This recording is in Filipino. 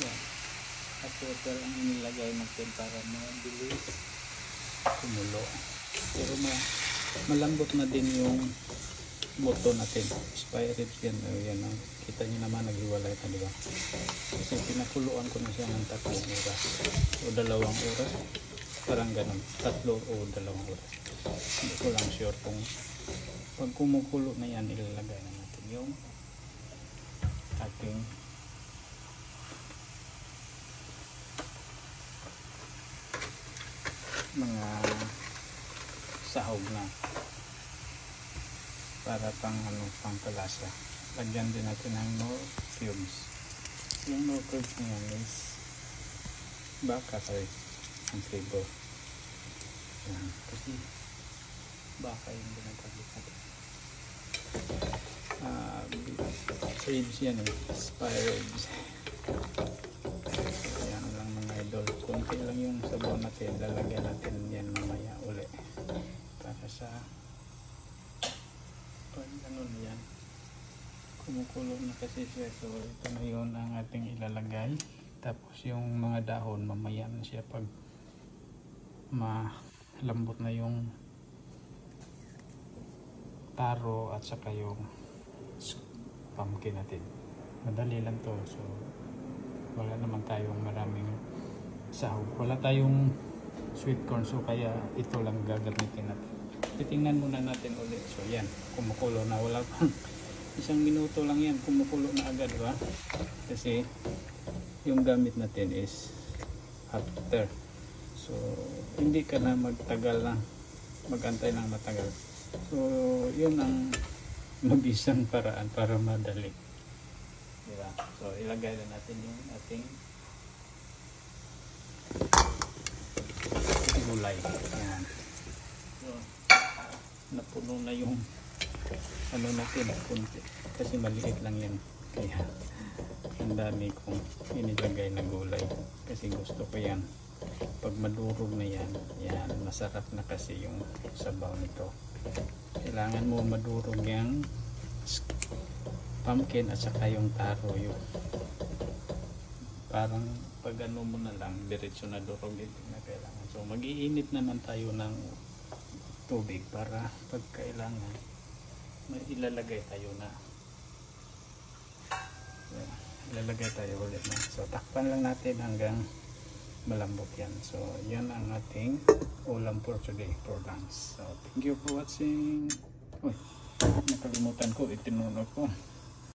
Yan. At water ang inilagay natin para mabilis kumulo. Pero malambot na din yung buto natin. Spire ribs yan. Yan kita nyo naman naghiwalay na, diba? Kasi pinakuluan ko na siya ng 3 oras o 2 oras. Parang ganun. 3 o 2 oras. Hindi ko lang sure kung pag kumukulo na yan, ilalagay na natin yung ating mga sahog na para pang kalasa. Lagyan din natin ng Knorr cubes. Yung Knorr cubes na yan is baka ang flavor. Yan. Kasi baka yung ginagalit natin. Ribs yan eh. Spire ribs. Yan lang mga idol. Kunti lang yung sabaw natin. Lalagyan natin yan mamaya uli. Para sa pag ano na yan. Kumukulo na kasi siya. So ito na yun ang ating ilalagay. Tapos yung mga dahon mamaya na siya pag malambot na yung taro at saka yung pumpkin natin. Madali lang to. So wala naman tayong maraming sahog. Wala tayong sweet corn, so kaya ito lang gagamitin natin. Titingnan muna natin ulit. So yan, kumukulo na. Wala pang 1 minuto lang yan, kumukulo na agad, ba? Kasi yung gamit natin is after. So hindi ka na magtagal na magantay ng matagal. So yun ang mabisang paraan para madali, diba? So ilagay na natin yung ating gulay. Yan. So napuno na yung ano natin, kunti kasi maliit lang yan, kaya ang dami kong inilagay na gulay kasi gusto ko yan. Pag madurog na yan, masarap na kasi yung sabaw nito. Kailangan mo madurog yung pumpkin at saka yung taro. Yung parang pag ano mo na lang, diretso na durog, hindi na kailangan. So mag-iinit naman tayo ng tubig para pag kailangan may ilalagay tayo na. Ilalagay tayo ulit na. So takpan lang natin hanggang malambot yan. So yan ang ating ulam for today for lunch. So thank you for watching. Uy, nakalimutan ko, itinunog ko.